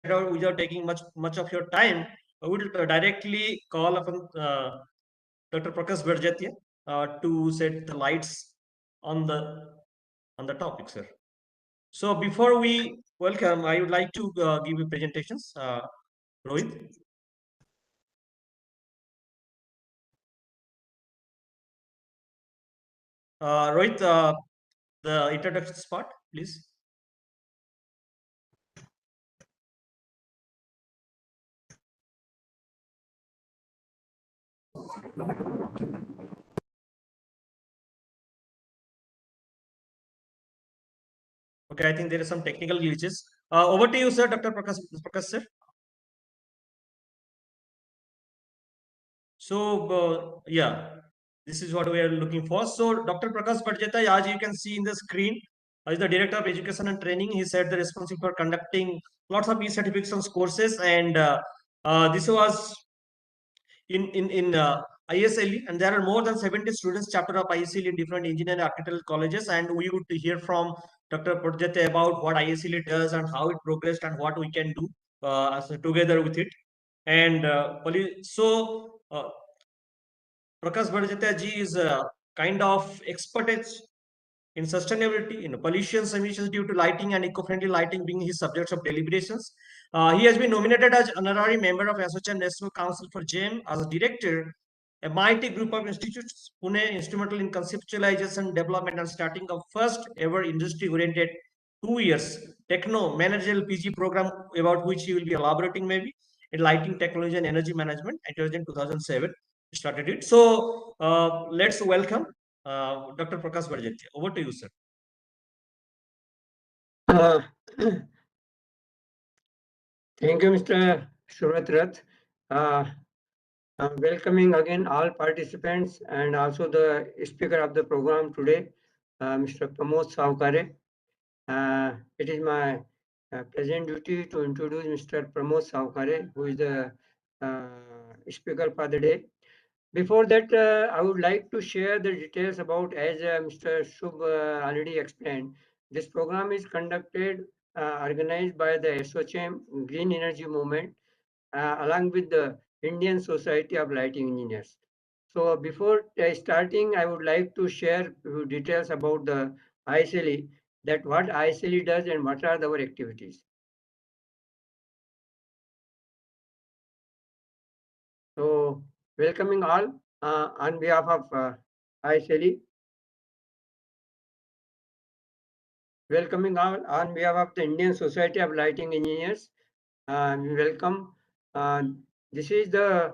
without taking much of your time, I would directly call upon Dr. Prakash Barjatia to set the lights on the topic, sir. So before we welcome, I would like to give you presentations. Rohit. Rohit, the introduction part, please. Okay, I think there are some technical glitches. Over to you, sir, Dr. Prakash, sir. So, yeah, this is what we are looking for. So, Dr. Prakash Barjeta, as you can see in the screen, is the Director of Education and Training. He said the responsible for conducting lots of e-certifications courses, and this was in ISLE, and there are more than 70 students chapter of ISLE in different engineering and architectural colleges, and we would hear from Dr. Barjeta about what ISLE does and how it progressed and what we can do together with it. And Prakash Bharjatya ji is a kind of expertise in sustainability, in pollution emissions due to lighting and eco-friendly lighting being his subjects of deliberations. He has been nominated as honorary member of ASSOCHAM National Council for GEM as a director, a mighty group of institutes, Pune, instrumental in conceptualization, development, and starting of first ever industry-oriented 2 years techno managerial PG program about which he will be elaborating maybe in lighting technology and energy management. It was in 2007 started it. So let's welcome Dr. Prakash Barjatya. Over to you, sir. Thank you, Mr. Shuratrath. I'm welcoming again all participants and also the speaker of the program today, Mr. Pramod Savkare. It is my present duty to introduce Mr. Pramod Savkare, who is the speaker for the day. Before that, I would like to share the details about, as Mr. Shubh already explained, this program is conducted, organized by the ASSOCHAM Green Energy Movement, along with the Indian Society of Lighting Engineers. So before starting, I would like to share details about the ISLE, that what ISLE does and what are our activities. So welcoming all on behalf of ISLE. Welcoming all on behalf of the Indian Society of Lighting Engineers. Welcome. This is the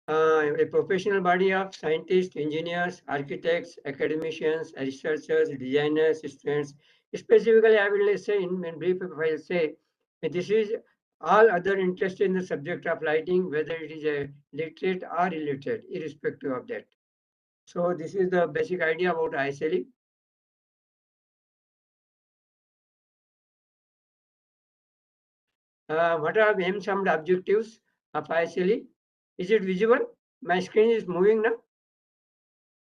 a professional body of scientists, engineers, architects, academicians, researchers, designers, students. Specifically, I will say in brief, if I say, this is all other interested in the subject of lighting, whether it is a literate or illiterate, irrespective of that. So this is the basic idea about ISLE. What are the aims and objectives of ISLE? Is it visible? My screen is moving now.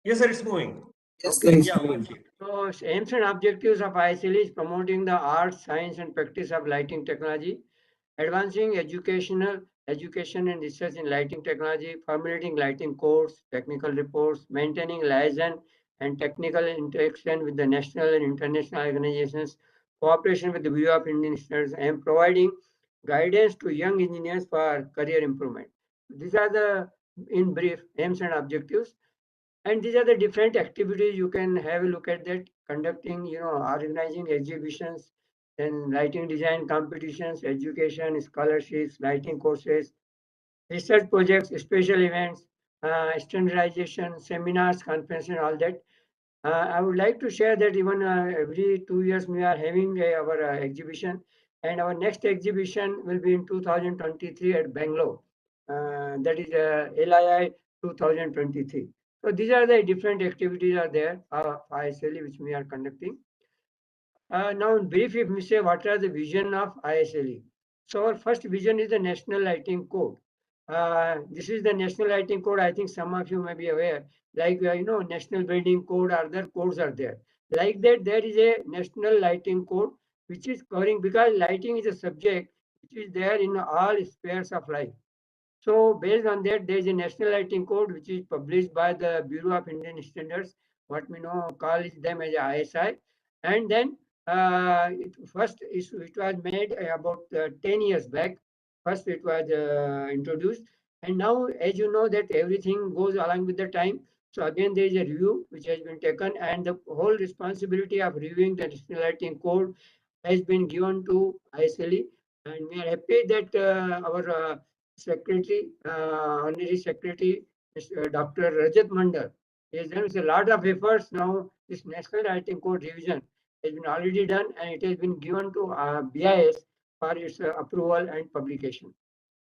Yes, sir, it's moving. Yes, okay. Yeah. So aims and objectives of ISLE is promoting the art, science, and practice of lighting technology, advancing education and research in lighting technology, formulating lighting codes, technical reports, maintaining liaison and technical interaction with the national and international organizations, cooperation with the Bureau of Indian Standards, and providing guidance to young engineers for career improvement. These are the, in brief, aims and objectives. And these are the different activities you can have a look at that, conducting, organizing exhibitions, then lighting design competitions, education, scholarships, lighting courses, research projects, special events, standardization, seminars, conferences, all that. I would like to share that even every 2 years we are having our exhibition, and our next exhibition will be in 2023 at Bangalore. That is LII 2023. So these are the different activities are there ISLE which we are conducting. Now in brief, if we say what are the vision of ISLE. So our first vision is the National Lighting Code. This is the National Lighting Code. I think some of you may be aware, like National Building Code, other codes are there. Like that, there is a National Lighting Code which is covering, because lighting is a subject which is there in all spheres of life. So based on that, there is a national lighting code which is published by the Bureau of Indian Standards, what we know call them as ISI. And then it was made about 10 years back. First it was introduced, and now, as you know, that everything goes along with the time. So again, there is a review which has been taken, and the whole responsibility of reviewing the national lighting code has been given to ISLE, and we are happy that our Secretary, Honorary Secretary, Dr. Rajat Mandal, has done a lot of efforts. Now, this National Lighting Code revision has been already done, and it has been given to BIS for its approval and publication.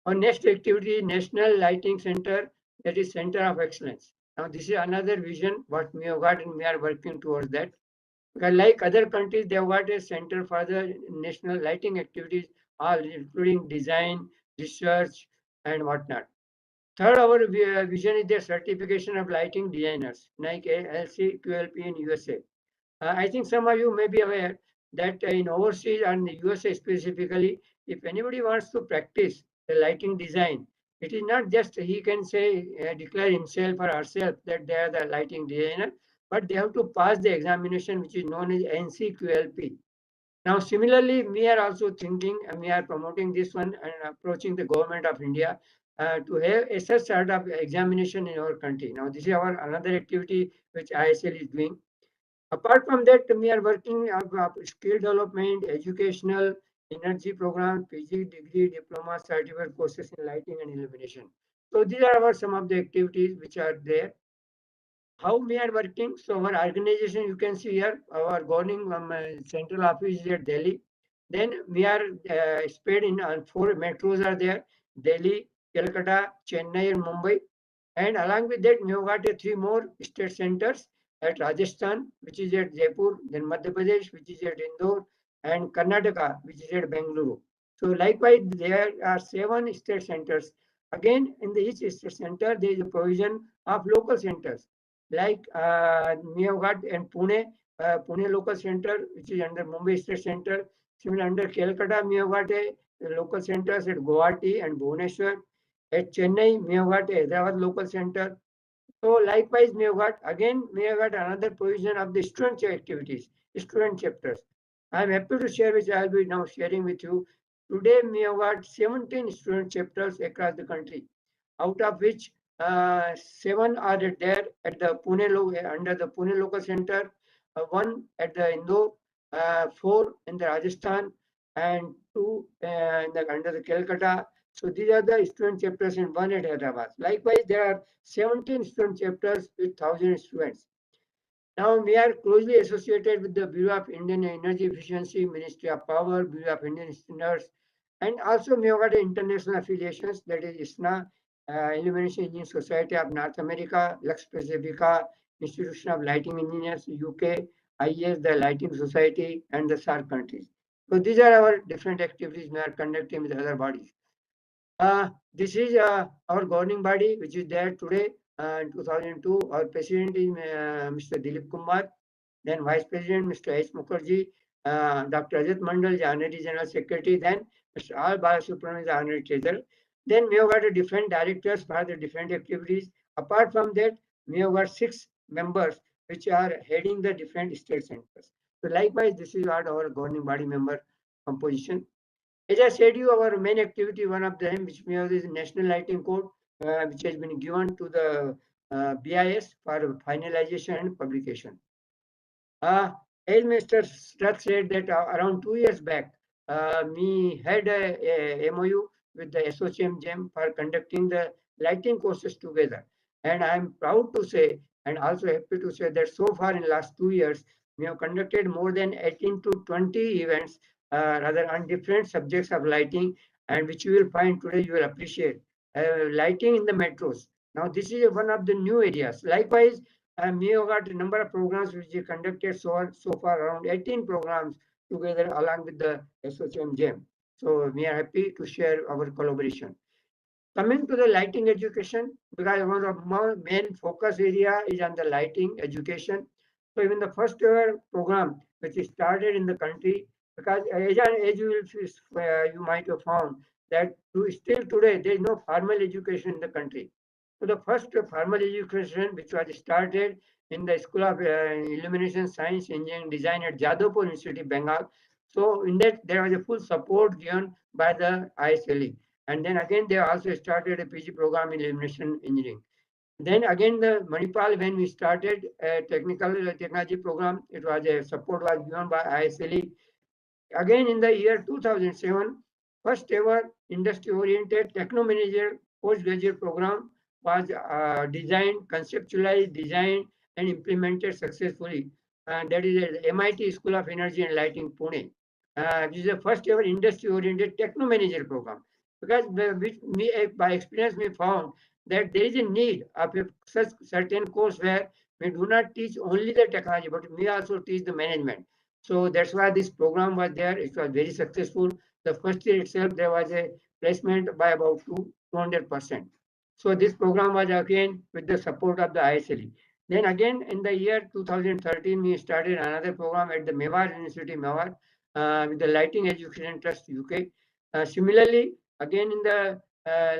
Our next activity, National Lighting Center, that is Center of Excellence. Now, this is another vision what we have got, and we are working towards that. Like other countries, they have got a center for the national lighting activities, all including design, research, and whatnot. Third, our vision is the certification of lighting designers, like LC12P in USA. I think some of you may be aware that in overseas and USA specifically, if anybody wants to practice the lighting design, it is not just he can say, declare himself or herself that they are the lighting designer, but they have to pass the examination which is known as NCQLP. Now, similarly, we are also thinking and we are promoting this one and approaching the government of India to have a such sort of examination in our country. Now, this is our another activity which ISL is doing. Apart from that, we are working on skill development, educational, energy program, PG degree, diploma, certificate courses in lighting and illumination. So these are our some of the activities which are there. How we are working? So our organization, you can see here, our governing central office is at Delhi. Then we are spread in four metros are there: Delhi, Calcutta, Chennai, and Mumbai. And along with that, we have got three more state centers at Rajasthan, which is at Jaipur, then Madhya Pradesh, which is at Indore, and Karnataka, which is at Bengaluru. So likewise, there are seven state centers. Again, in the each state center, there is a provision of local centers. Like we have got in Pune, Pune local center, which is under Mumbai State Center. Similarly, under Calcutta, we have got a local centers at Guwahati and Bhubaneswar. At Chennai, we have got a Hyderabad local center. So likewise, we have got another provision of the student activities, student chapters. I am happy to share which I will be now sharing with you. Today, we have got 17 student chapters across the country, out of which seven are there at the under the Pune local center, one at the Indore, four in the Rajasthan, and two under the Calcutta. So these are the student chapters in one at Hyderabad. Likewise, there are 17 student chapters with 1,000 students. Now we are closely associated with the Bureau of Indian Energy Efficiency, Ministry of Power, Bureau of Indian Standards, and also we have got international affiliations, that is ISNA, Illumination Engineering Society of North America, Lux Pacifica, Institution of Lighting Engineers, UK, IES, the Lighting Society, and the SAARC countries. So these are our different activities we are conducting with other bodies. This is our governing body, which is there today in 2002. Our president is Mr. Dilip Kumar. Then Vice President Mr. H. Mukherjee, Dr. Ajit Mandal is Honorary General Secretary. Then Mr. R. Balasubramanian is Honorary Treasurer. Then we have got different directors for the different activities. Apart from that, we have got 6 members which are heading the different state centers. So likewise, this is what our governing body member composition. As I said you, our main activity, one of them, which we have is National Lighting Code, which has been given to the BIS for finalization and publication. As Mr. Strutt said that around 2 years back, we had a MOU with the ASSOCHAM GEM for conducting the lighting courses together. And I'm proud to say, and also happy to say that so far in the last 2 years, we have conducted more than 18 to 20 events, rather on different subjects of lighting, and which you will find today, you will appreciate. Lighting in the metros. Now, this is one of the new areas. Likewise, we have got a number of programs which we conducted so far, around 18 programs together along with the ASSOCHAM GEM. So we are happy to share our collaboration. Coming to the lighting education, because one of my main focus area is on the lighting education. So even the first ever program which is started in the country because as you might have found that still today there is no formal education in the country. So the first formal education which was started in the School of Illumination Science, Engineering, Design at Jadavpur Institute, Bengal. So in that there was a full support given by the ISLE. And then again they also started a PG program in Illumination Engineering. Then again the Manipal, when we started a technical technology program, it was a support was given by ISLE. Again in the year 2007, first ever industry-oriented techno-manager postgraduate program was designed, conceptualized, designed, and implemented successfully. And that is at MIT School of Energy and Lighting, Pune. This is the first ever industry-oriented techno-manager program. Because by experience, we found that there is a need of a such certain course where we do not teach only the technology, but we also teach the management. So that's why this program was there. It was very successful. The first year itself, there was a placement by about 200%. So this program was again with the support of the ISLE. Then again in the year 2013, we started another program at the Mewar University, Mewar, with the Lighting Education Trust UK. Similarly, again in the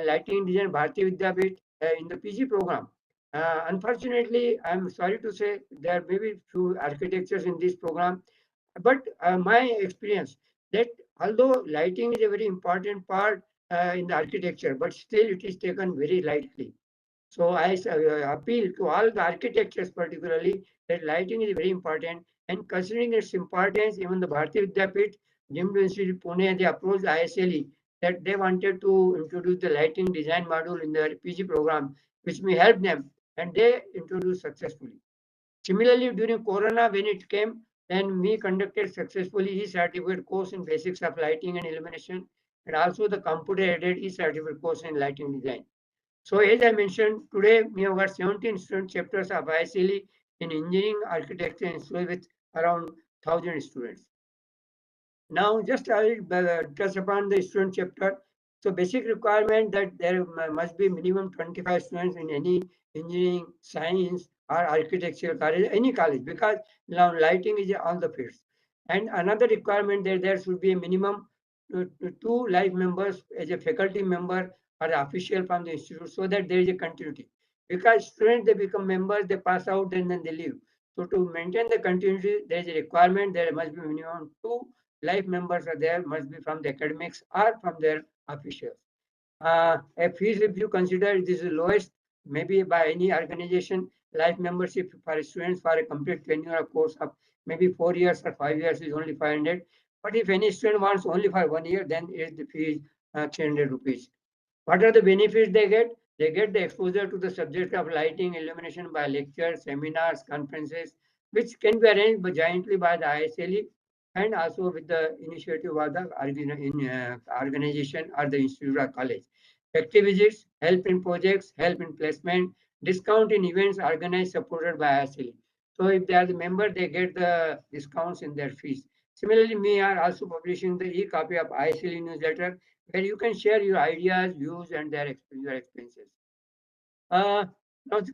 Lighting Design Bharati Vidyapit in the PG program. Unfortunately, I'm sorry to say there may be few architectures in this program, but my experience that although lighting is a very important part in the architecture, but still it is taken very lightly. So I appeal to all the architectures particularly that lighting is very important, and considering its importance, even the Bharati Vidyapit, Jimdo Institute, Pune, they approached ISLE that they wanted to introduce the lighting design module in their PG program, which may help them, and they introduced successfully. Similarly, during Corona, when it came, then we conducted successfully e-certificate course in basics of lighting and illumination, and also the computer-aided e-certificate course in lighting design. So as I mentioned, today we have got 17 student chapters of ISLE in engineering, architecture, and so with around 1,000 students. Now, just I will touch upon the student chapter. So, basic requirement that there must be minimum 25 students in any engineering, science, or architectural college, any college, because now lighting is on the fields. And another requirement that there should be a minimum two life members as a faculty member or official from the institute, so that there is a continuity. Because students they become members, they pass out and then they leave. So to maintain the continuity, there is a requirement there must be minimum two life members are there, must be from the academics or from their officials. A fees, if you consider this is lowest, maybe by any organization, life membership for students for a complete tenure course of maybe 4 years or 5 years is only 500. But if any student wants only for 1 year, then the fee is 300 rupees. What are the benefits they get? They get the exposure to the subject of lighting, illumination by lectures, seminars, conferences, which can be arranged jointly by the ISLE and also with the initiative of the organization or the institute or college. Active visits, help in projects, help in placement, discount in events organized, supported by ISLE. So if they are the member, they get the discounts in their fees. Similarly, we are also publishing the e-copy of ISLE newsletter where you can share your ideas, views, and your expenses. Now,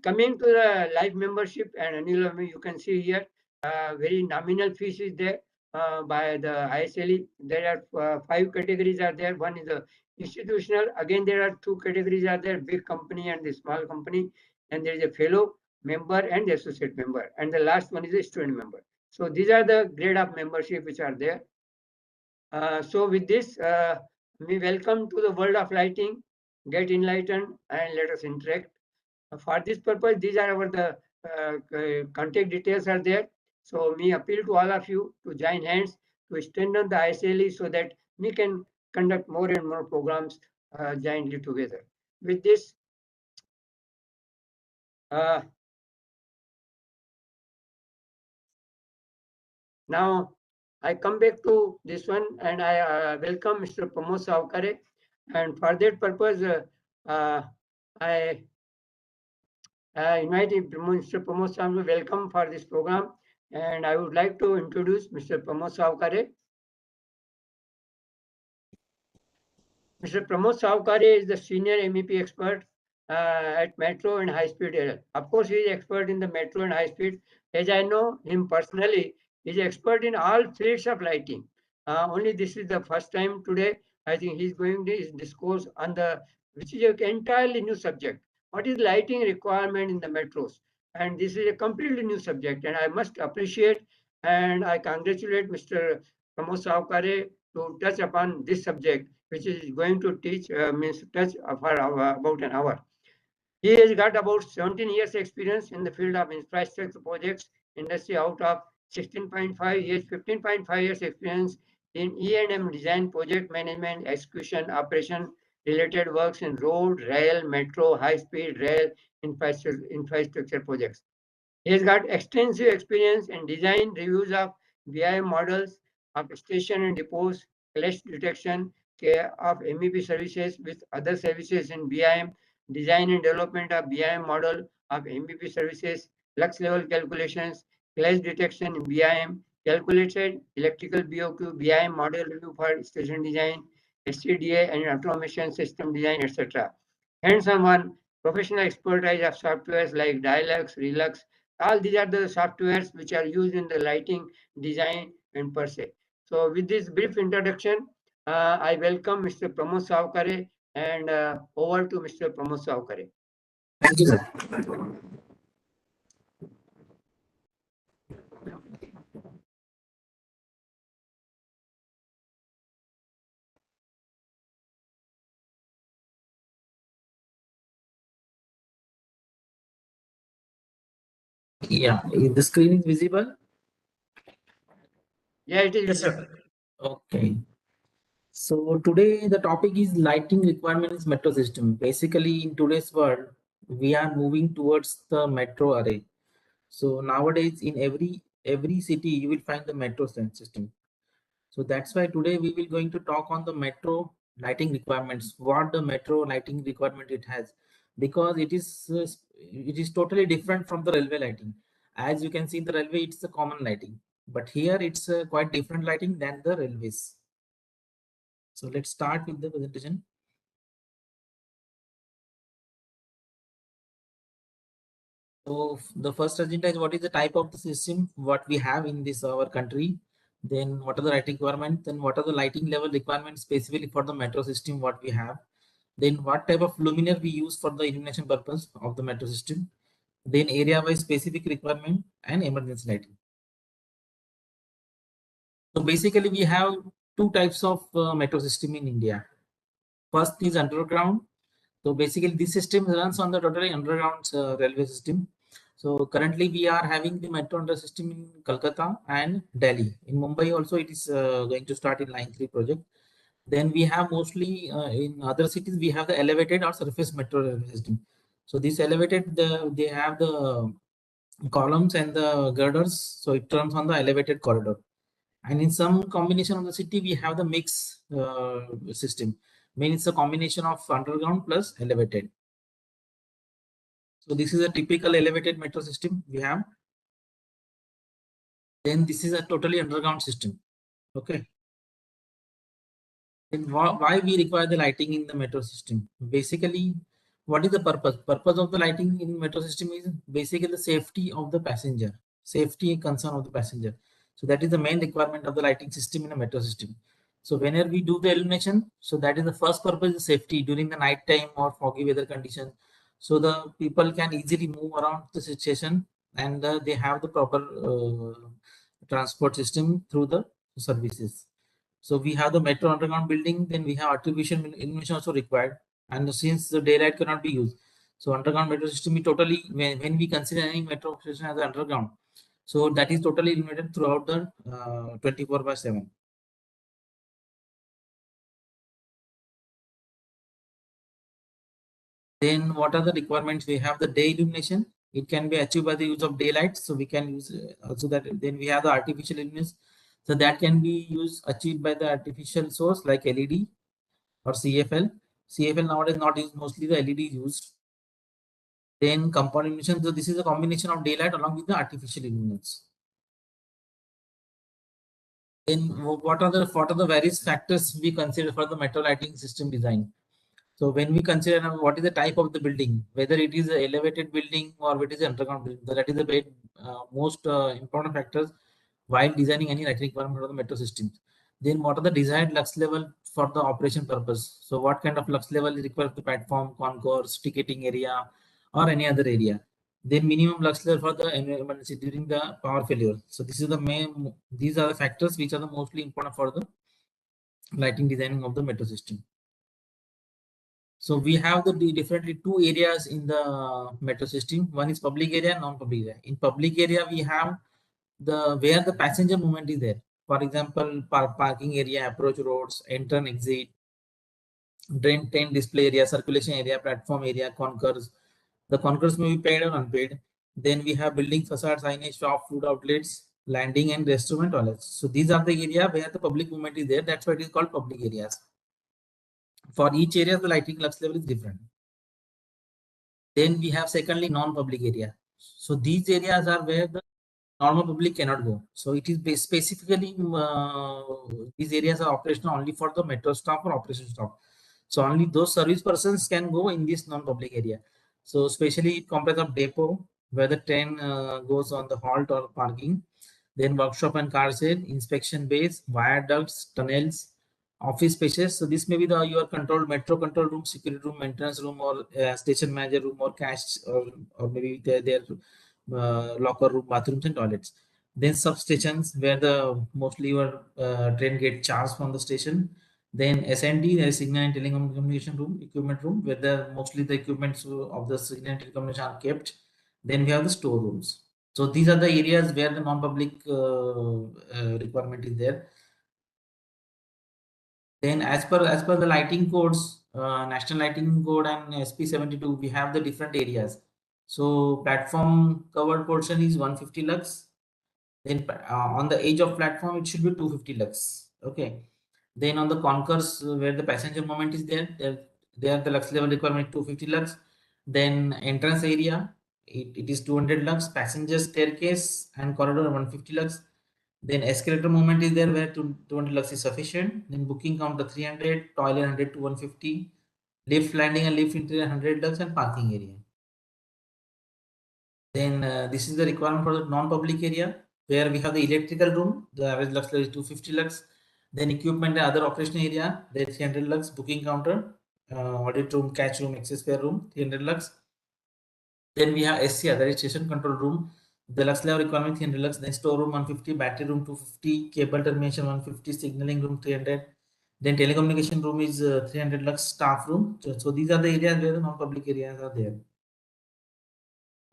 coming to the life membership and annual, you can see here very nominal fees is there by the ISLE. There are 5 categories are there. One is the institutional. Again, there are 2 categories are there: big company and the small company. And there is a fellow member and the associate member. And the last one is a student member. So these are the grade of membership which are there. So with this, we welcome to the world of lighting, get enlightened, and let us interact. For this purpose, these are our contact details are there. So we appeal to all of you to join hands to strengthen the ISLE so that we can conduct more and more programs jointly together. With this, now I come back to this one and I welcome Mr. Pramod Savkare. And for that purpose, I invite Mr. Pramod Sharma, welcome for this program. And I would like to introduce Mr. Pramod Savkare. Mr. Pramod Savkare is the senior MEP expert at Metro and High Speed Rail. Of course, he is expert in the Metro and High Speed. As I know him personally, he is expert in all fields of lighting. Only this is the first time today. I think he's going to discourse on the, which is an entirely new subject. What is lighting requirement in the metros? And this is a completely new subject. And I must appreciate and I congratulate Mr. Pramod Savkare to touch upon this subject, which is going to teach, means touch for about an hour. He has got about 17 years experience in the field of infrastructure projects industry. Out of 16.5 years, 15.5 years experience in E&M design, project management, execution, operation related works in road, rail, metro, high-speed rail infrastructure projects. He has got extensive experience in design reviews of BIM models of station and depots, clash detection of MEP services with other services in BIM, design and development of BIM model of MEP services, lux level calculations, clash detection in BIM, calculated electrical BOQ, BIM model review for station design, SCDA and automation system design, etc. Hands-on one, professional expertise of softwares like Dialux, Relux, all these are the softwares which are used in the lighting design and per se. So with this brief introduction, I welcome Mr. Pramod Savkare and over to Mr. Pramod Savkare. Thank you, sir. Yeah, the screen is visible. Yeah, it is. Yes, sir. Okay. So today the topic is lighting requirements metro system. Basically, in today's world, we are moving towards the metro array. So nowadays, in every city, you will find the metro system. So that's why today we will going to talk on the metro lighting requirements. What the metro lighting requirement it has, because it is totally different from the railway lighting. As you can see in the railway, it's a common lighting, but here it's quite different lighting than the railways. So let's start with the presentation. So the first agenda is what is the type of the system, what we have in this our country, then what are the lighting requirements, then what are the lighting level requirements specifically for the metro system what we have, then what type of luminaire we use for the illumination purpose of the metro system, then area wise specific requirement and emergency lighting. So basically we have two types of metro system in India. First is underground. So basically this system runs on the totally underground railway system. So currently we are having the metro under system in Kolkata and Delhi. In Mumbai also it is going to start in line 3 project. Then we have mostly in other cities we have the elevated or surface metro railway system. So this elevated they have the columns and the girders, so it runs on the elevated corridor. And in some combination of the city we have the mix system, means it's a combination of underground plus elevated. So this is a typical elevated metro system we have. Then this is a totally underground system. Okay. Then why we require the lighting in the metro system? Basically, what is the purpose? Purpose of the lighting in metro system is basically the safety of the passenger, safety and concern of the passenger. So that is the main requirement of the lighting system in a metro system. So whenever we do the illumination, so that is the first purpose is safety during the night time or foggy weather condition. So the people can easily move around the station and they have the proper transport system through the services. So we have the metro underground building, then we have artificial illumination also required. And since the daylight cannot be used, so underground metro system is totally, when we consider any metro station as underground, so that is totally illuminated throughout the 24/7. Then what are the requirements? We have the day illumination. It can be achieved by the use of daylight. So we can use also that. Then we have the artificial illumination. So that can be used achieved by the artificial source like LED or CFL. CFL nowadays not is mostly the LED used. Then compound illumination. So this is a combination of daylight along with the artificial illuminants. Then what are the various factors we consider for the metro lighting system design? So when we consider what is the type of the building, whether it is an elevated building or it is an underground building, that is the most important factors while designing any lighting requirement for the metro system. Then what are the desired lux level for the operation purpose? So what kind of lux level is required for the platform, concourse, ticketing area, or any other area? Then minimum lux level for the emergency during the power failure. So this is the main, these are the factors which are the mostly important for the lighting designing of the metro system. So we have the differently two areas in the metro system. One is public area and non-public area. In public area, we have the where the passenger movement is there. For example, parking area, approach roads, enter and exit, drain train display area, circulation area, platform area, concourse. The concourse may be paid or unpaid. Then we have building facade, signage, shop, food outlets, landing and restroom and toilets. So these are the area where the public movement is there. That's why it is called public areas. For each area, the lighting lux level is different. Then we have secondly non-public area. So these areas are where the normal public cannot go. So it is specifically these areas are operational only for the metro staff or operation staff. So only those service persons can go in this non-public area. So especially it comprises of depot where the train goes on the halt or parking, then workshop and car shed, inspection bays, viaducts, tunnels, office spaces. So this may be the your control metro control room, security room, maintenance room, or station manager room, or cash, or maybe their locker room, bathrooms, and toilets. Then substations where the mostly your train get charged from the station. Then SND, there is signal and telecommunication room, equipment room, where the mostly the equipments of the signal and telecommunication are kept. Then we have the storerooms. So these are the areas where the non-public requirement is there. Then as per the lighting codes, National Lighting Code and SP72, we have the different areas. So platform covered portion is 150 lux. Then on the edge of platform, it should be 250 lux. Okay. Then on the concourse where the passenger movement is there the lux level requirement 250 lux. Then entrance area, it is 200 lux. Passenger staircase and corridor 150 lux. Then escalator movement is there where 200 lux is sufficient. Then booking counter 300, toilet 100 to 150, lift landing and lift interior 100 lux, and parking area. Then this is the requirement for the non-public area where we have the electrical room. The average lux level is 250 lux. Then equipment and other operational area, there is 300 lux. Booking counter, audit room, catch room, access fair room, 300 lux. Then we have SCR, that is station control room. The lux level requirement 300 lux. Then storeroom 150, battery room 250, cable termination 150, signaling room 300. Then telecommunication room is 300 lux, staff room. So these are the areas where the non-public areas are there.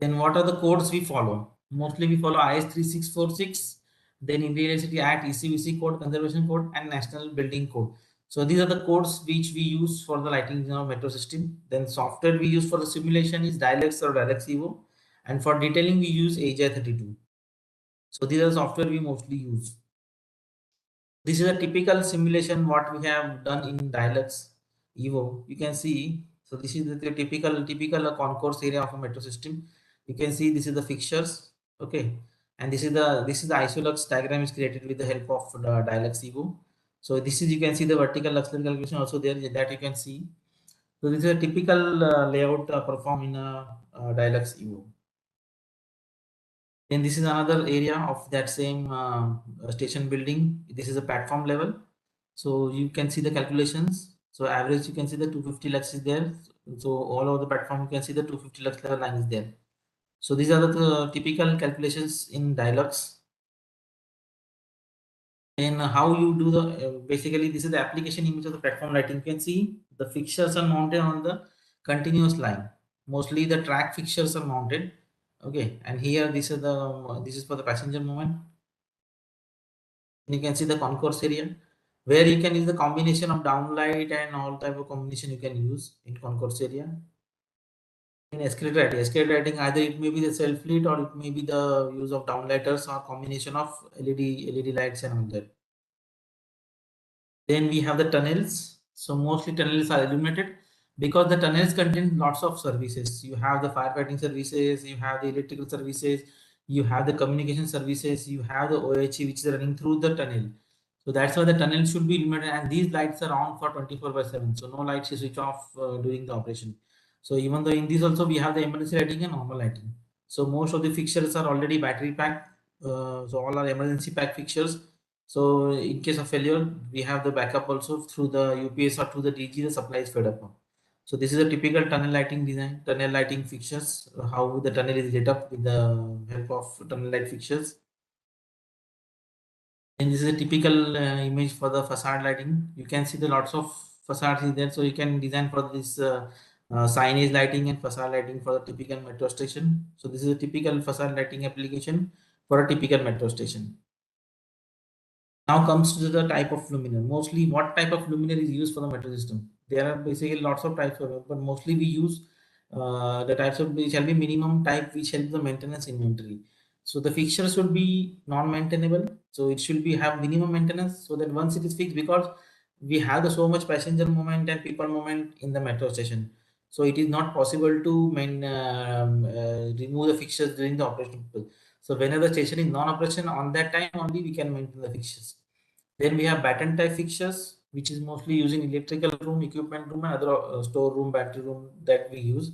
Then what are the codes we follow? Mostly we follow IS 3646, then Indian Electricity Act, ECVC code, conservation code, and National Building Code. So these are the codes which we use for the lighting of metro system. Then software we use for the simulation is Dialex or Dialex Evo, and for detailing we use AJ32. So these are the software we mostly use. This is a typical simulation what we have done in Dialex Evo. You can see. So this is the typical concourse area of a metro system. You can see this is the fixtures. Okay, and this is the isolux diagram is created with the help of the Dialex Evo. So this is, you can see the vertical lux level calculation also there, that you can see. So this is a typical layout performed in a Dialex Evo. Then this is another area of that same station building. This is a platform level. So you can see the calculations. So average, you can see the 250 lux is there. So all over the platform, you can see the 250 lux level line is there. So these are the typical calculations in Dialogs. And how you do the basically this is the application image of the platform lighting. You can see the fixtures are mounted on the continuous line. Mostly the track fixtures are mounted. Okay, and here this is for the passenger movement. You can see the concourse area where you can use the combination of downlight and all type of combination you can use in concourse area. In escalator lighting, either it may be the self lit or it may be the use of downlighters or combination of LED lights and all that. Then we have the tunnels. So mostly tunnels are illuminated because the tunnels contain lots of services. You have the firefighting services, you have the electrical services, you have the communication services, you have the OHE which is running through the tunnel. So that's why the tunnel should be illuminated, and these lights are on for 24/7. So no lights is switch off during the operation. So even though in this also we have the emergency lighting and normal lighting. So most of the fixtures are already battery packed. So all are emergency pack fixtures. So in case of failure, we have the backup also through the UPS or through the DG, the supply is fed up. So this is a typical tunnel lighting design, tunnel lighting fixtures, how the tunnel is lit up with the help of tunnel light fixtures. And this is a typical image for the facade lighting. You can see the lots of facades in there. So you can design for this signage lighting and facade lighting for the typical metro station. So this is a typical facade lighting application for a typical metro station. Now comes to the type of luminaire. Mostly what type of luminaire is used for the metro system? There are basically lots of types of it, but mostly we use the types of which shall be minimum type which help the maintenance inventory. So the fixture should be non-maintainable. So it should be have minimum maintenance so that once it is fixed, because we have the so much passenger movement and people movement in the metro station. So it is not possible to remove the fixtures during the operation. So whenever the station is non-operation, on that time only we can maintain the fixtures. Then we have batten type fixtures, which is mostly used in electrical room, equipment room, and other store room, battery room that we use.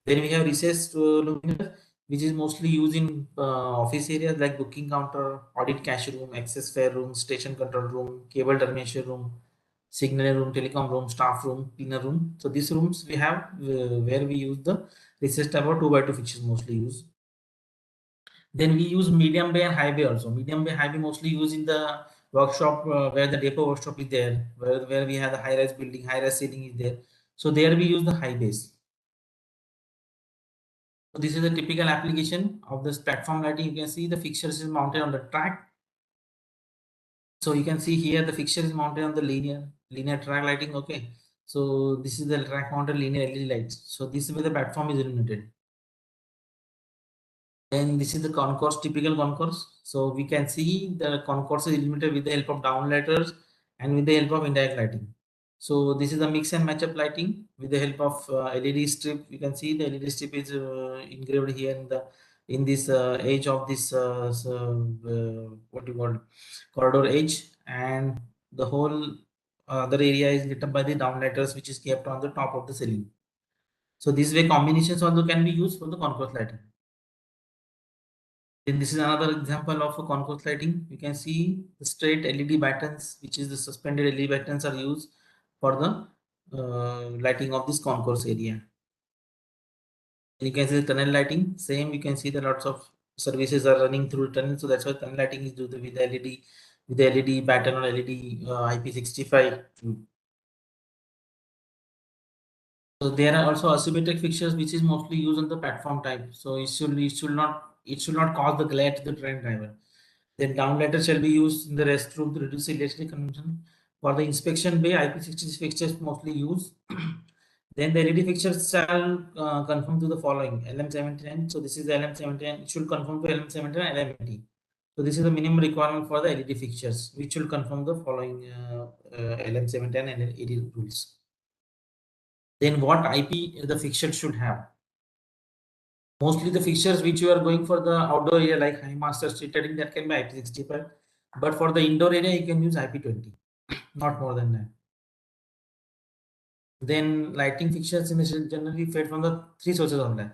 Then we have recessed luminaires, which is mostly used in office areas like booking counter, audit cash room, access fair room, station control room, cable termination room, signal room, telecom room, staff room, cleaner room. So these rooms we have where we use the recessed type of 2x2 fixtures mostly used. Then we use medium bay and high bay also. Medium bay, high bay mostly used in the workshop where the depot workshop is there, where we have the high-rise building, high-rise ceiling is there. So there we use the high bays. So this is a typical application of this platform lighting. You can see the fixtures is mounted on the track. So you can see here the fixture is mounted on the linear track lighting. Okay. So this is the track mounted linear LED lights. So this is where the platform is illuminated. And this is the concourse, typical concourse. So we can see the concourse is illuminated with the help of downlighters and with the help of indirect lighting. So this is the mix and match up lighting with the help of LED strip. You can see the LED strip is engraved here in this edge of this what you call corridor edge, and the whole other area is lit up by the downlighters, which is kept on the top of the ceiling. So this way combinations also can be used for the concourse lighting. Then this is another example of a concourse lighting. You can see the straight LED battens, which is the suspended LED battens, are used for the lighting of this concourse area. And you can see the tunnel lighting. Same, you can see the lots of services are running through the tunnel. So that's why tunnel lighting is due with the LED, with the LED batten or LED IP65. So there are also asymmetric fixtures which is mostly used on the platform type. So it should not cause the glare to the train driver. Then downlighter shall be used in the restroom to reduce electric consumption. For the inspection bay, IP66 fixtures mostly used. Then the LED fixtures shall conform to the following: LM79. So this is the LM79. It should conform to LM79 and LM80. So this is the minimum requirement for the LED fixtures, which should conform the following LM79 and LED rules. Then what IP the fixture should have? Mostly the fixtures which you are going for the outdoor area like high master street lighting, that can be IP65. But for the indoor area, you can use IP20, not more than that. Then lighting fixtures in generally fed from the three sources of light.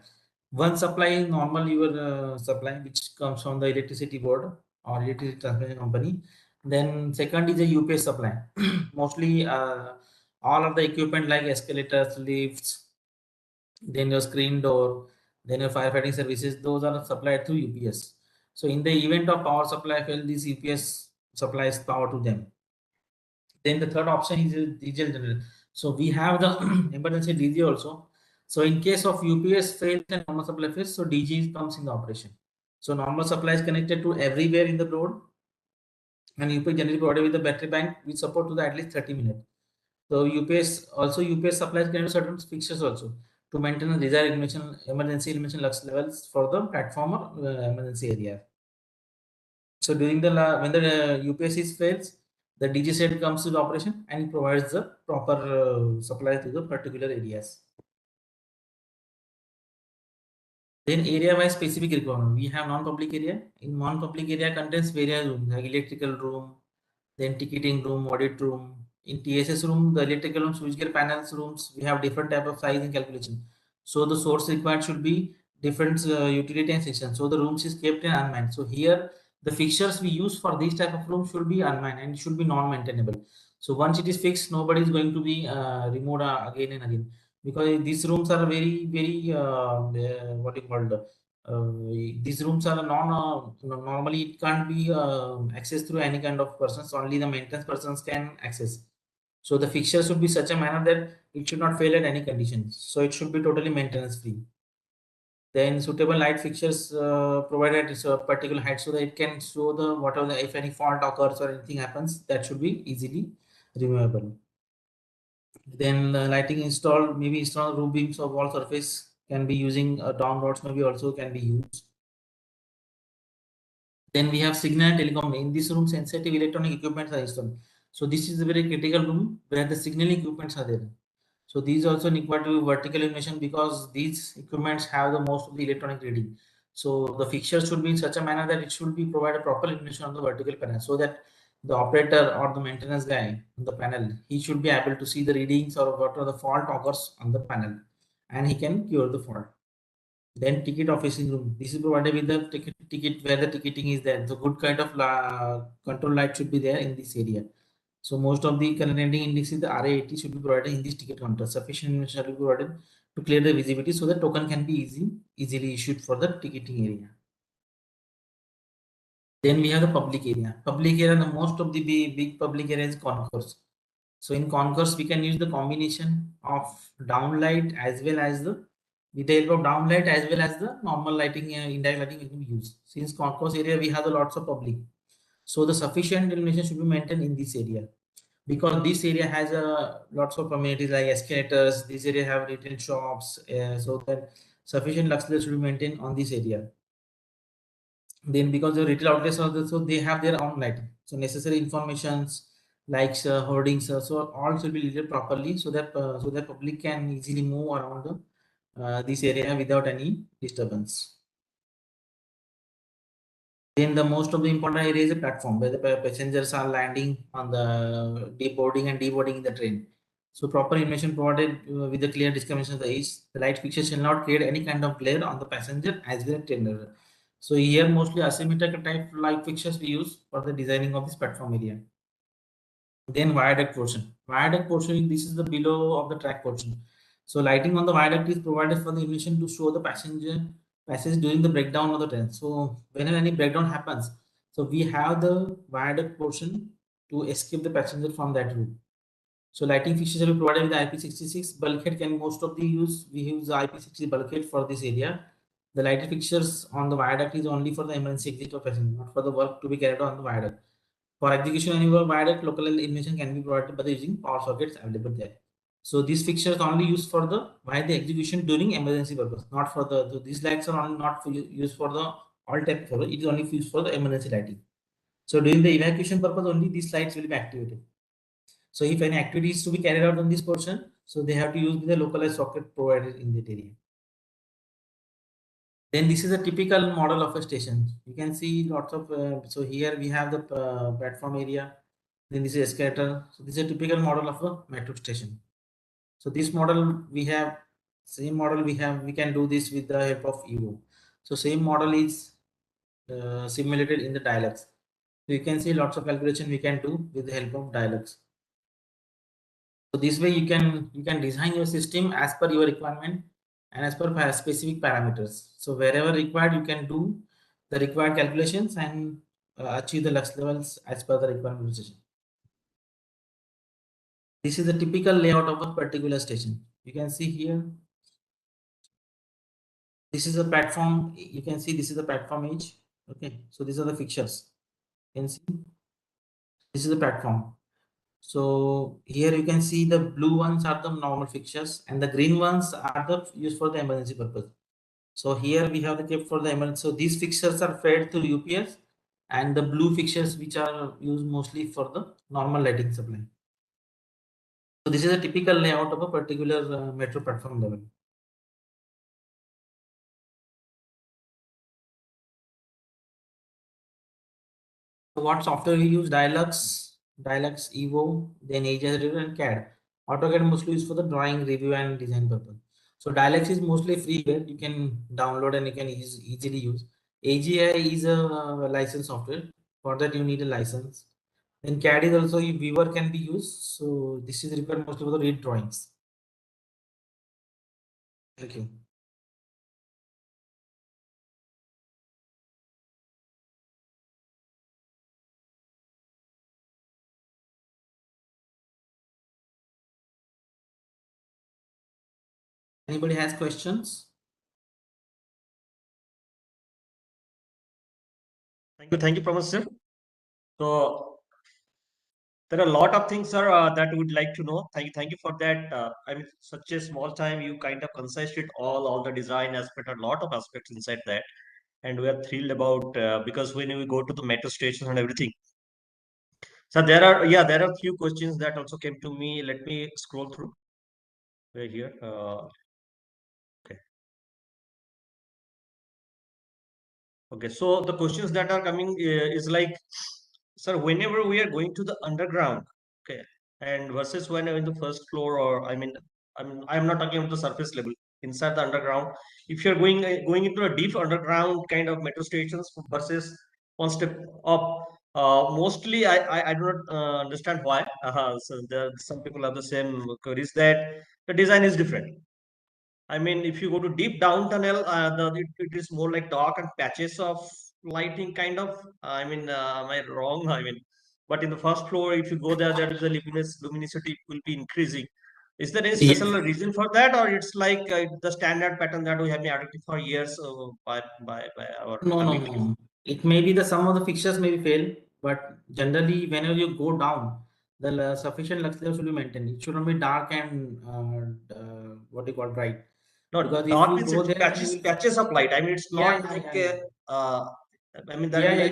One supply is normal your supply, which comes from the electricity board or electricity transmission company. Then second is a UPS supply. Mostly all of the equipment like escalators, lifts, then your screen door, then your firefighting services, those are supplied through UPS. So in the event of power supply fail, this UPS supplies power to them. Then the third option is diesel generator. So we have the emergency DG also. So in case of UPS fails and normal supply fails, so DG comes in the operation. So normal supply is connected to everywhere in the road, and UPS generally provided with the battery bank with support to the at least 30 minutes. So UPS supplies can certain fixtures also to maintain the desired emergency illumination lux levels for the platform or emergency area. So during the when the UPS is fails, the DG set comes to the operation and provides the proper supply to the particular areas. Then area-wise specific requirement. We have non-public area. In non-public area contains various rooms like electrical room, then ticketing room, audit room. In TSS room, the electrical room, switchgear panels rooms, we have different type of size and calculation. So the source required should be different utility and section. So the rooms is kept in unmanned. So here the fixtures we use for these type of rooms should be unmanned and should be non-maintainable. So once it is fixed, nobody is going to be removed again and again, because these rooms are very, very what you call these rooms are normally it can't be accessed through any kind of persons. Only the maintenance persons can access. So the fixture should be such a manner that it should not fail at any conditions. So it should be totally maintenance free. Then suitable light fixtures provided at a particular height so that it can show the whatever if any fault occurs or anything happens, that should be easily removable. Then lighting installed, maybe install roof beams or wall surface, can be using down rods, maybe also can be used. Then we have signal and telecom. In this room, sensitive electronic equipments are installed. So this is a very critical room where the signaling equipments are there. So these also require to be vertical illumination because these equipments have the most of the electronic reading. So the fixture should be in such a manner that it should be provided proper illumination on the vertical panel, so that the operator or the maintenance guy on the panel, he should be able to see the readings or what are the fault occurs on the panel, and he can cure the fault. Then ticket officing room. This is provided with the ticket where the ticketing is there. So good kind of control light should be there in this area. So most of the current ending index is the RA80 should be provided in this ticket counter. Sufficient information should be provided to clear the visibility so that token can be easily issued for the ticketing area. Then we have the public area. Public area, the most of the big public area is concourse. So in concourse, we can use the combination of downlight as well as the, with the help of downlight as well as the normal lighting, indirect lighting we can use. Since concourse area, we have the lots of public. So the sufficient illumination should be maintained in this area, because this area has lots of amenities like escalators. This area have retail shops, so that sufficient luxury should be maintained on this area. Then because the retail outlets are there, so they have their own lighting. So necessary informations like hoardings, so all should be lit properly so that public can easily move around this area without any disturbance. Then the most of the important area is a platform where the passengers are landing on the deboarding and deboarding in the train. So proper information provided with the clear discrimination of the age. The light fixture shall not create any kind of glare on the passenger as well as train driver. So here mostly asymmetrical type light fixtures we use for the designing of this platform area. Then viaduct portion. Viaduct portion, this is the below of the track portion. So lighting on the viaduct is provided for the illumination to show the passenger passage during the breakdown of the train. So whenever any breakdown happens, so we have the viaduct portion to escape the passenger from that route. So lighting fixtures will be provided with the IP66 bulkhead. Can most of the we use the IP60 bulkhead for this area. The lighting fixtures on the viaduct is only for the emergency exit of passenger, not for the work to be carried out on the viaduct. For execution anywhere viaduct, local illumination can be provided by using power sockets available there. So these fixtures are only used for the execution during emergency purpose, not for the. So these lights are only not used for the all type for it is only used for the emergency lighting. So during the evacuation purpose only these lights will be activated. So if any activity is to be carried out on this portion, so they have to use the localized socket provided in that area. Then this is a typical model of a station. You can see lots of, so here we have the platform area. Then this is escalator. So this is a typical model of a metro station. So this model we have, same model we have, we can do this with the help of EVO. So same model is simulated in the dialects. So you can see lots of calculation we can do with the help of dialects. So this way you can design your system as per your requirement and as per specific parameters. So wherever required, you can do the required calculations and achieve the lux levels as per the requirement station. This is the typical layout of a particular station. You can see here. This is a platform. You can see this is the platform edge. Okay, so these are the fixtures. You can see this is the platform. So here you can see the blue ones are the normal fixtures and the green ones are the used for the emergency purpose. So here we have the kept for the emergency. So these fixtures are fed through UPS and the blue fixtures which are used mostly for the normal lighting supply. So this is a typical layout of a particular metro platform level. So what software we use? Dialux, Evo, then Aegis and CAD. AutoCAD mostly used for the drawing, review, and design purpose. So Dialux is mostly freeware. You can download and you can easily use. AGI is a licensed software. For that, you need a license. Then CAD is also viewer can be used. So this is required mostly for the read drawings. Thank you. Anybody has questions? Thank you, Professor. So there are a lot of things, sir, that we would like to know. Thank you for that. I mean, such a small time, you kind of concised it all the design aspect, a lot of aspects inside that, and we are thrilled about because when we go to the metro stations and everything. So there are a few questions that also came to me. Let me scroll through. We're here. Okay. Okay. So the questions that are coming is like, sir, whenever we are going to the underground, okay, and versus when in the first floor, or I'm not talking about the surface level, inside the underground. If you're going into a deep underground kind of metro stations versus one step up, mostly I do not understand why. So there some people have the same queries that the design is different. I mean, if you go to deep down tunnel, it is more like dark and patches of lighting kind of. Am I wrong? I mean, but in the first floor, if you go there, there is a luminosity will be increasing. Is there any Yes. special reason for that, or it's like the standard pattern that we have been adopting for years by our No, no, communities? no. It may be the some of the fixtures may be fail, but generally whenever you go down, the sufficient lux level should be maintained. It should not be dark and what you call bright. No, Because if dark you means go it's there, you will. patches of light. I mean, it's Yeah, not yeah, like yeah, yeah. that Yeah, will yeah. like.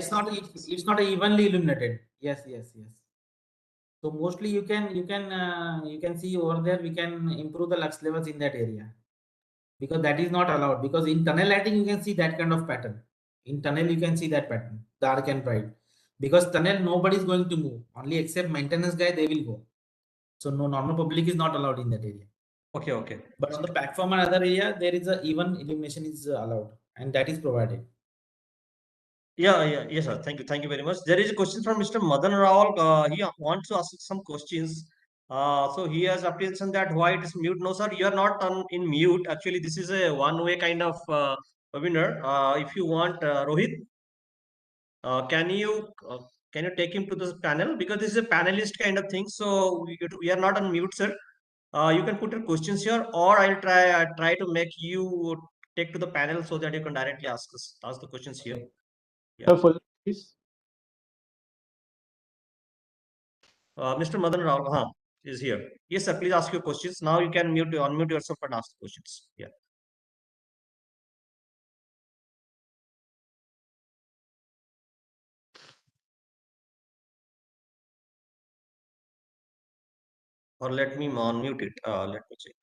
It's not evenly illuminated. Yes, yes, yes. So mostly you can see over there. We can improve the lux levels in that area, because that is not allowed, because in tunnel lighting you can see that kind of pattern. In tunnel you can see that pattern, dark and bright, because tunnel nobody is going to move, only except maintenance guy they will go. So no normal public is not allowed in that area. Okay, okay. But on the platform and other area there is a even illumination is allowed, and that is provided. Yes, sir. Thank you very much. There is a question from Mr. Madan Rao. He wants to ask some questions. So he has apprehension that why it is mute. No, sir, you are not in mute. Actually, this is a one-way kind of webinar. If you want, Rohit, uh, can you uh, can you take him to this panel, because this is a panelist kind of thing. So we are not on mute, sir. You can put your questions here, or I'll try to make you take to the panel so that you can directly ask the questions here. Okay. Yeah. Please. Mr. Madan Rao is here. Yes, sir. Please ask your questions. Now you can unmute yourself and ask questions. Yeah. Or let me unmute it. Let me check.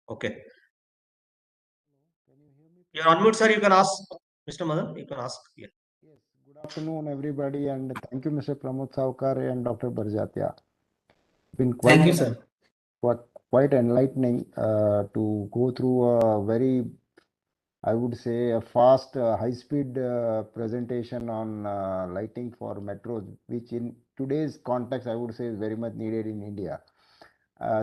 Okay. Can you hear me You're properly? unmute, sir. You can ask, Mr. Madan. You can ask. Yeah. Yes. Good afternoon, everybody, and thank you, Mr. Pramod Savkar and Dr. Barjatia. Been Thank you, sir. quite, quite enlightening to go through a very, I would say, a fast, high-speed presentation on lighting for metros, which in today's context, I would say, is very much needed in India.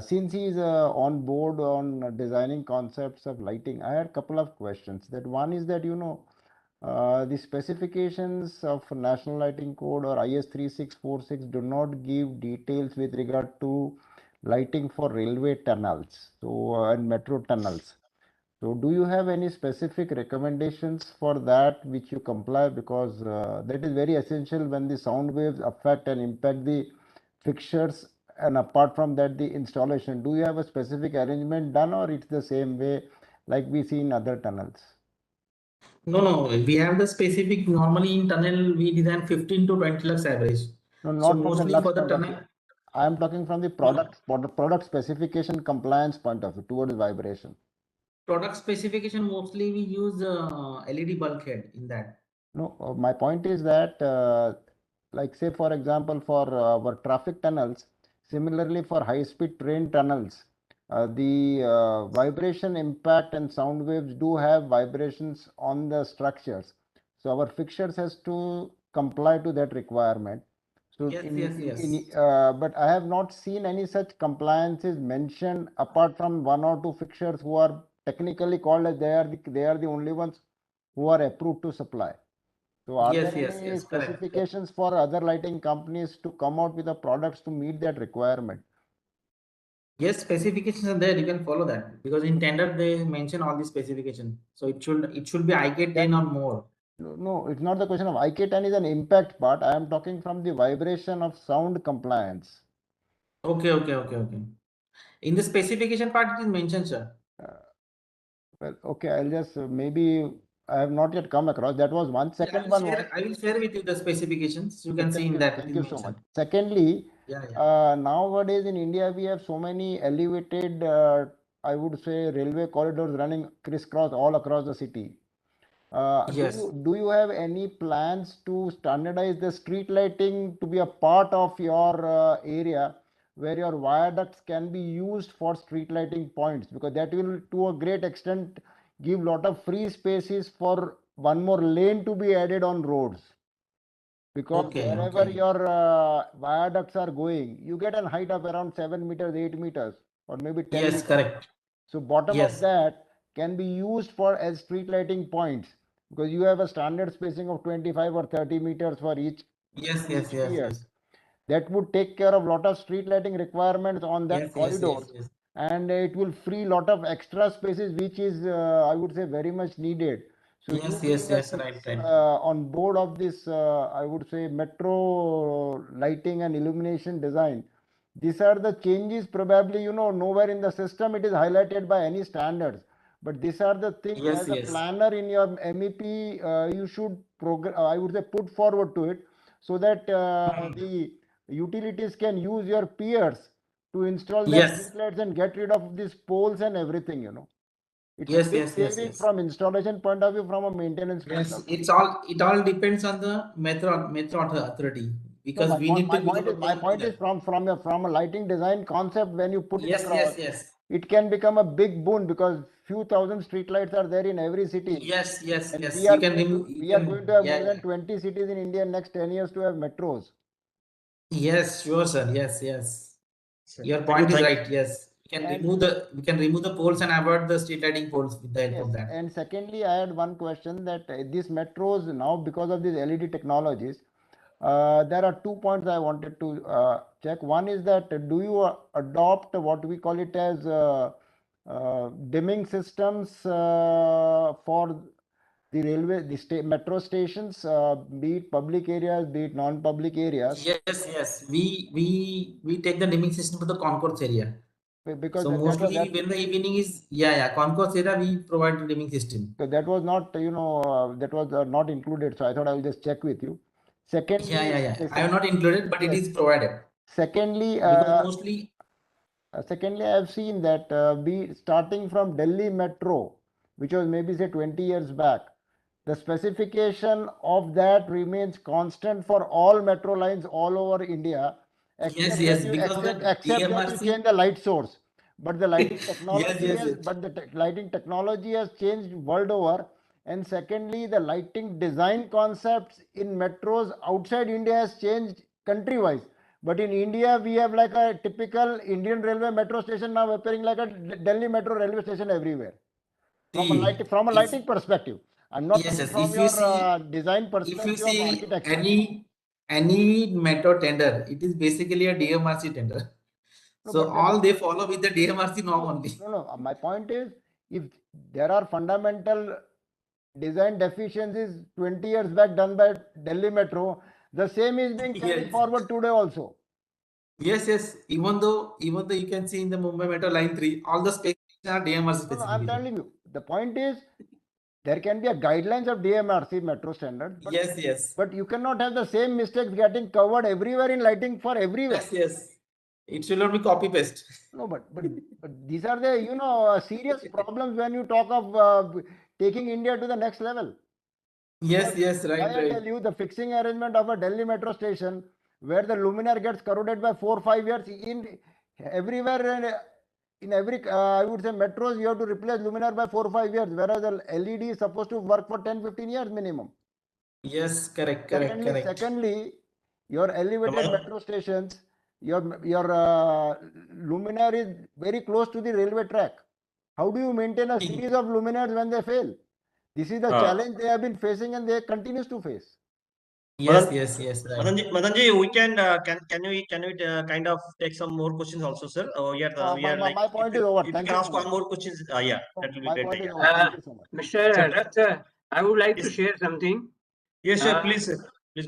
Since he is on board on designing concepts of lighting, I had a couple of questions. That one is that, the specifications of National Lighting Code or IS 3646 do not give details with regard to lighting for railway tunnels and metro tunnels. So do you have any specific recommendations for that which you comply, because that is very essential when the sound waves affect and impact the fixtures, and apart from that the installation. Do you have a specific arrangement done, or it's the same way like we see in other tunnels? No, no, we have the specific. Normally in tunnel we design 15 to 20 lux average. No, So not from the mostly lux for the point of view. tunnel. I am talking from the No, product specification compliance point of view towards vibration. product specification mostly we use LED bulkhead in that. No, my point is that, like say for example, for our traffic tunnels, similarly for high-speed train tunnels, the vibration impact and sound waves do have vibrations on the structures. So our fixtures has to comply to that requirement. So but I have not seen any such compliances mentioned apart from one or two fixtures who are technically called as they are the only ones who are approved to supply. So are there any specifications for other lighting companies to come out with the products to meet that requirement? Yes, specifications are there. You can follow that because in tender they mention all the specification. So it should be IK 10 or more. No, it's not the question of IK 10 is an impact part. I am talking from the vibration of sound compliance. Okay. In the specification part, it is mentioned, sir. Well, okay, I'll just maybe I have not yet come across. That was one. Second one was. I will share with you the specifications. You can see in that. Thank you so much. Secondly, nowadays in India we have so many elevated, I would say, railway corridors running crisscross all across the city. Do you have any plans to standardize the street lighting to be a part of your area where your viaducts can be used for street lighting points? Because that will to a great extent give lot of free spaces for one more lane to be added on roads. Because wherever your viaducts are going, you get a height of around 7 meters, 8 meters, or maybe 10 meters. Correct. So bottom of that can be used for as street lighting points because you have a standard spacing of 25 or 30 meters for each. Yes. That would take care of lot of street lighting requirements on that corridors, and it will free lot of extra spaces, which is I would say very much needed. So right. On board of this, I would say metro lighting and illumination design. These are the changes probably, nowhere in the system it is highlighted by any standards. But these are the things as a planner in your MEP, you should I would say put forward to it so that the utilities can use your peers to install their street lights and get rid of these poles and everything, It's a big saving from installation point of view, from a maintenance point of view. It all depends on the metro authority because my point is from a lighting design concept, when you put it across, it can become a big boon because few thousand street lights are there in every city. We are going to have more than 20 cities in India in next 10 years to have metros. Yes, sure, sir. Yes. Your point is right. Yes. We can remove the poles and avoid the street lighting poles with the help of that. And secondly, I had one question that these metros now, because of these LED technologies, there are 2 points I wanted to check. One is that do you adopt what we call it as dimming systems for the railway, the metro stations, be it public areas, be it non-public areas? Yes. We take the dimming system to the concourse area. Because so mostly when the evening is concourse area, we provide the dimming system. So that was not that was not included. So I thought I will just check with you. Secondly, I have not included, but it is provided. Secondly, secondly, I have seen that starting from Delhi Metro, which was maybe say 20 years back, the specification of that remains constant for all metro lines all over India, except that you change the light source. But the lighting technology has changed world over. And secondly, the lighting design concepts in metros outside India has changed country-wise. But in India, we have like a typical Indian Railway metro station now appearing like a Delhi Metro railway station everywhere. From a lighting perspective. I'm not talking from your design perspective of architecture. Any metro tender, it is basically a DMRC tender. So all they follow with the DMRC norm only. No. My point is, if there are fundamental design deficiencies 20 years back done by Delhi Metro, the same is being carried forward today also. Yes. Even though you can see in the Mumbai Metro Line 3, all the specifications are DMRC specifications. No, I'm telling you, the point is, there can be a guidelines of DMRC metro standard. But, But you cannot have the same mistakes getting covered everywhere in lighting for everywhere. Yes. It should not be copy paste. No, but these are the serious problems when you talk of taking India to the next level. Right. I tell you, the fixing arrangement of a Delhi metro station where the luminaire gets corroded by 4 or 5 years everywhere. In every, I would say, metros, you have to replace luminaire by 4 or 5 years, whereas the LED is supposed to work for 10-15 years minimum. Yes, correct. Secondly, your elevated metro stations, your luminaire is very close to the railway track. How do you maintain a series of luminaires when they fail? This is the challenge they have been facing and they continues to face. Yes, right. Madanji, we can kind of take some more questions also, sir? Oh, yeah, we are like my point is over. If you Thank can you ask so one much. more questions, yeah, that will be My great. point is Yeah. over. Thank you so much. Mr. Rath, I would like to Yes. share something. Yes, sir. Please go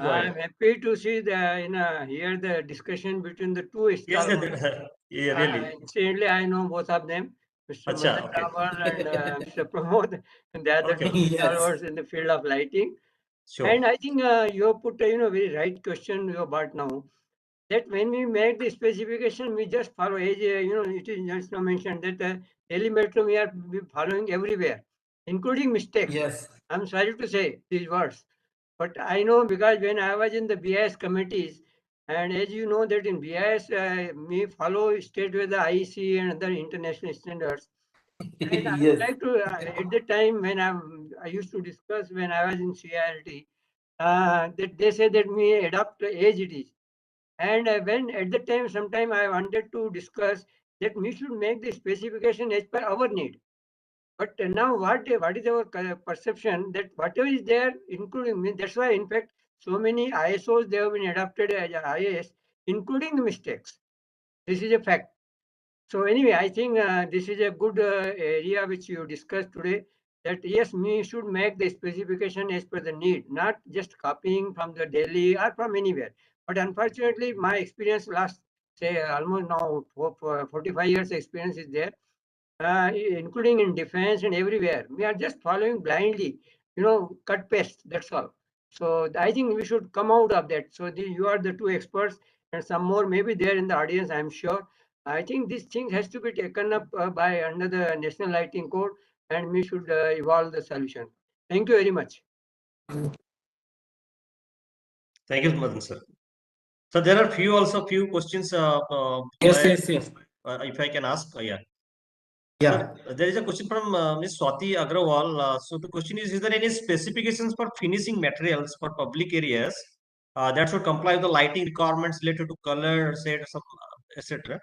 I'm ahead. happy to see here the discussion between the two Yes, stalwarts. yeah, really. Incidentally, I know both of them, Mr. Acha, Madan okay. Rawal and Mr. Pramod, and they are the Okay. two Yes. stalwarts in the field of lighting. Sure. And I think you have put a very right question you have brought now. That when we make the specification, we just follow as it is just now mentioned that Delhi Metro we are following everywhere, including mistakes. Yes. I'm sorry to say these words, but I know because when I was in the BIS committees, and as you know that in BIS we follow straight with the IEC and other international standards. And I would Yes. like to at the time when I used to discuss when I was in CIRT, that they say that we adopt as it is. And when at the time, sometime I wanted to discuss that we should make the specification as per our need. But now what is our perception that whatever is there, including me, that's why in fact so many ISOs they have been adopted as IAS, including the mistakes. This is a fact. So anyway, I think this is a good area which you discussed today. That yes, we should make the specification as per the need, not just copying from the Delhi or from anywhere. But unfortunately, my experience last say almost now 45 years experience is there, including in defense and everywhere. We are just following blindly, cut paste. That's all. So I think we should come out of that. So you are the two experts, and some more maybe there in the audience. I'm sure. I think this thing has to be taken up by under the National Lighting Code, and we should evolve the solution. Thank you very much. Thank you, Madan, sir. So there are few questions. Yes. If I can ask, yeah. Yeah. So there is a question from Ms. Swati Agrawal. So the question is there any specifications for finishing materials for public areas that should comply with the lighting requirements related to color, set, etc.?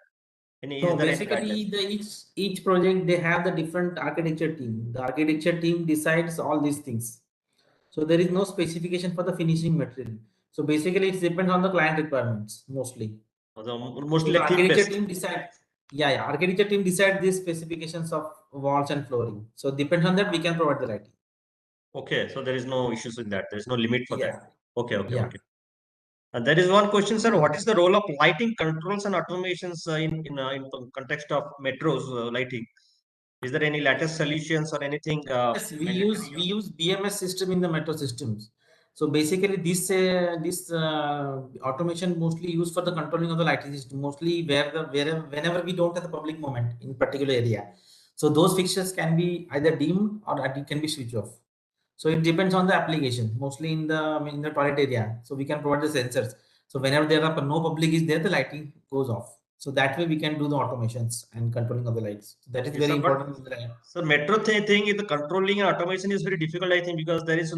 Is So there any guideline? basically, each project they have the different architecture team. The architecture team decides all these things. So there is no specification for the finishing material. So basically, it depends on the client requirements mostly. Mostly So the like theme architecture based. team decide. Yeah. Architecture team decide these specifications of walls and flooring. So depends on that, we can provide the lighting. Okay, so there is no issues in that. There is no limit for that. Yeah. Okay. And there is one question, sir. What is the role of lighting controls and automations in context of metros lighting? Is there any latest solutions or anything? Yes, we use BMS system in the metro systems. So basically, this automation mostly used for the controlling of the lighting system. Mostly whenever we don't have the public moment in particular area, so those fixtures can be either dimmed or it can be switched off. So it depends on the application. Mostly in the toilet area, so we can provide the sensors. So whenever there are no public is there, the lighting goes off. So that way we can do the automations and controlling of the lights. So that is Okay, very sir, but important. so metro thing is the controlling and automation is very difficult, I think, because there is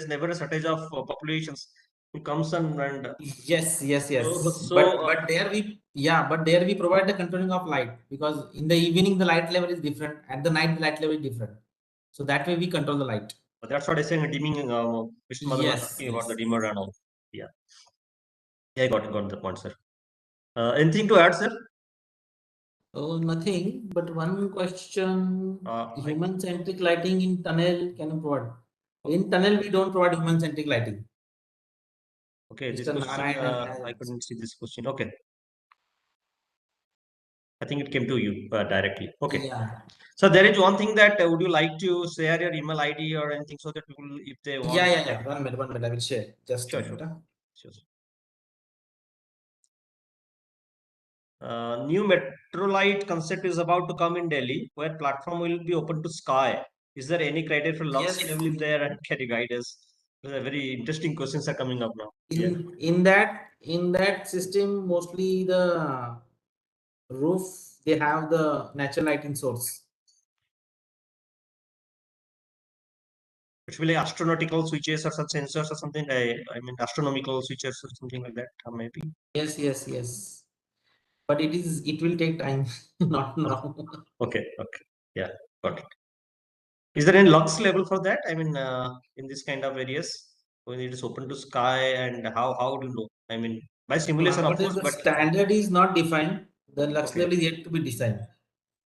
never a shortage of populations who comes and Yes. so But there we provide the controlling of light because in the evening the light level is different, at the night the light level is different. So that way we control the light. that's what I say. Dimming. Mr. Madan was Yes, asking about the yes. dimmer and all. Yeah, yeah, I got the point, sir. Anything to add, sir? Oh, nothing. But one question: I, human-centric lighting in tunnel can you provide? In tunnel we don't provide human-centric lighting. okay, this Mr. question Narayan I has. couldn't see this question. Okay, I think it came to you directly. Okay. Yeah. So there is one thing that would you like to share your email ID or anything so that people, if they want, Yeah. 1 minute. I will share. Just a sure, minute. Huh? sure. New metro light concept is about to come in Delhi, where platform will be open to sky. Is there any criteria for lung Yes. level there, and can you guide us? Very interesting questions are coming up now. Yeah. In that system, mostly the roof they have the natural lighting source. It will be like astronautical switches or some sensors or something. I mean astronomical switches or something like that. Maybe. Yes, yes, yes. But it will take time, not now. Okay. Okay. Yeah. Got it. Is there any lux level for that? I mean, in this kind of areas, when it is open to sky, and how do you know? I mean, by simulation, of Nowadays, course, the but standard is not defined. The lux okay. level is yet to be decided.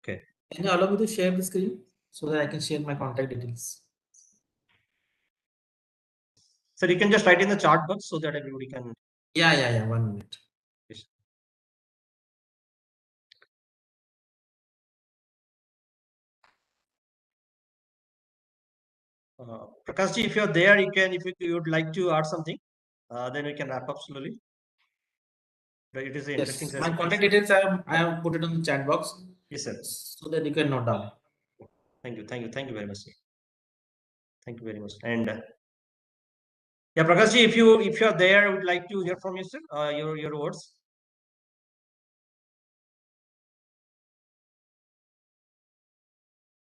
Okay. Can you allow me to share the screen so that I can share my contact details? So you can just write in the chart box so that everybody can. Yeah, yeah, yeah. 1 minute. Yes. Prakash ji, if you're there, you can. If you would like to add something, then we can wrap up slowly. But it is an interesting Yes, my session. contact details I have put it on the chat box Yes, sir. so that you can note down. Thank you. Thank you. Thank you very much, sir. Thank you very much. And yeah, Prakash ji, if you're there, I would like to hear from you, sir. Your words.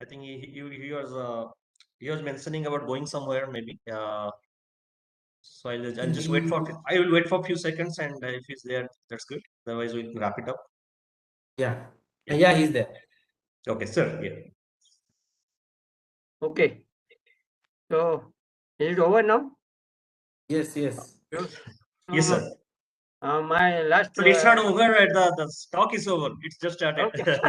I think he was mentioning about going somewhere maybe. So I'll just wait for I will wait for a few seconds, and if he's there, that's good. Otherwise, we can wrap it up. Yeah, Yeah. yeah, he's there. Okay, sir. Yeah. Okay. So is it over now? Yes, yes. Yes, sir. My last. So it's not over. The stock is over. It's just started. Okay.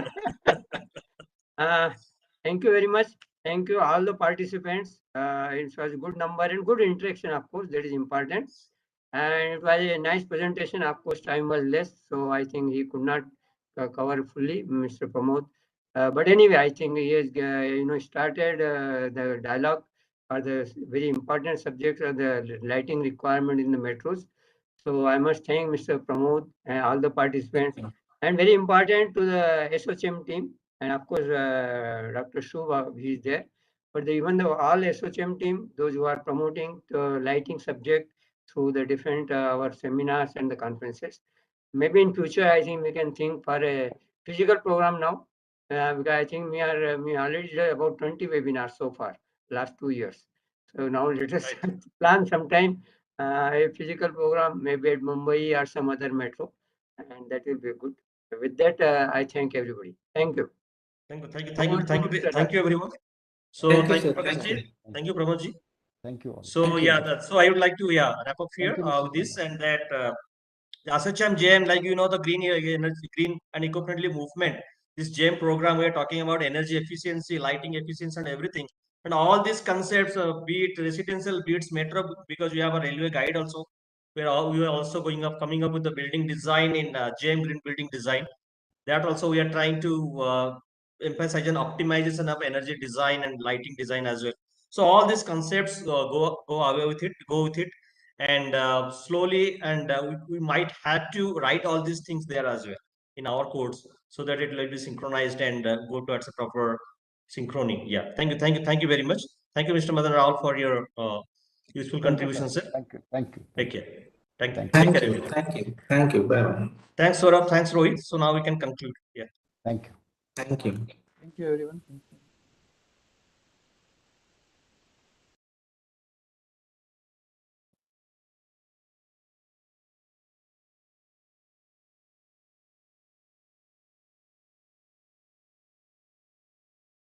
Thank you very much. Thank you all the participants. It was a good number and good interaction, of course, that is important. And it was a nice presentation. Of course, time was less, so I think he could not cover fully, Mr. Pramod. But anyway, I think he has started the dialogue for the very important subjects of the lighting requirement in the metros. So I must thank Mr. Pramod and all the participants, and very important to the ASSOCHAM team. And of course, Dr. Shubha, he is there. But even though all ASSOCHAM team, those who are promoting the lighting subject through the different our seminars and the conferences. Maybe in future, I think we can think for a physical program now, because I think we already did about 20 webinars so far, last 2 years. So now let us plan sometime a physical program, maybe at Mumbai or some other metro, and that will be good. With that, I thank everybody. Thank you. Thank you. Thank you. Over to Mr. Thank you, everyone. So Thank you, thank you, sir. Prakash Thank ji. you. Thank you, Pramod ji. Thank you all. So Thank you. yeah, so I would like to wrap up here Thank you, Mr. with this, Sharma. and that the ASSOCHAM GEM, like the green and eco-friendly movement. This GEM program, we are talking about energy efficiency, lighting efficiency, and everything. And all these concepts, be it residential, be it metro, because we have a railway guide also. We are also coming up with the building design in GEM green building design. That also we are trying to emphasize an optimization of energy design and lighting design as well. So all these concepts go with it, and slowly, and we might have to write all these things there as well in our codes, so that it will be synchronized and go towards a proper synchrony. Yeah, thank you very much. Thank you, Mr. Madan Rao, for your useful Thank you, contribution, sir. sir. Thank you. Thank you. Take care. Thank you. Thank Take Thank care, you. everyone. Thank you. Thank you. Bye bye. Thanks, Saurabh. Thanks, Rohit. So now we can conclude. Yeah. Thank you. Thank you. Thank you, everyone.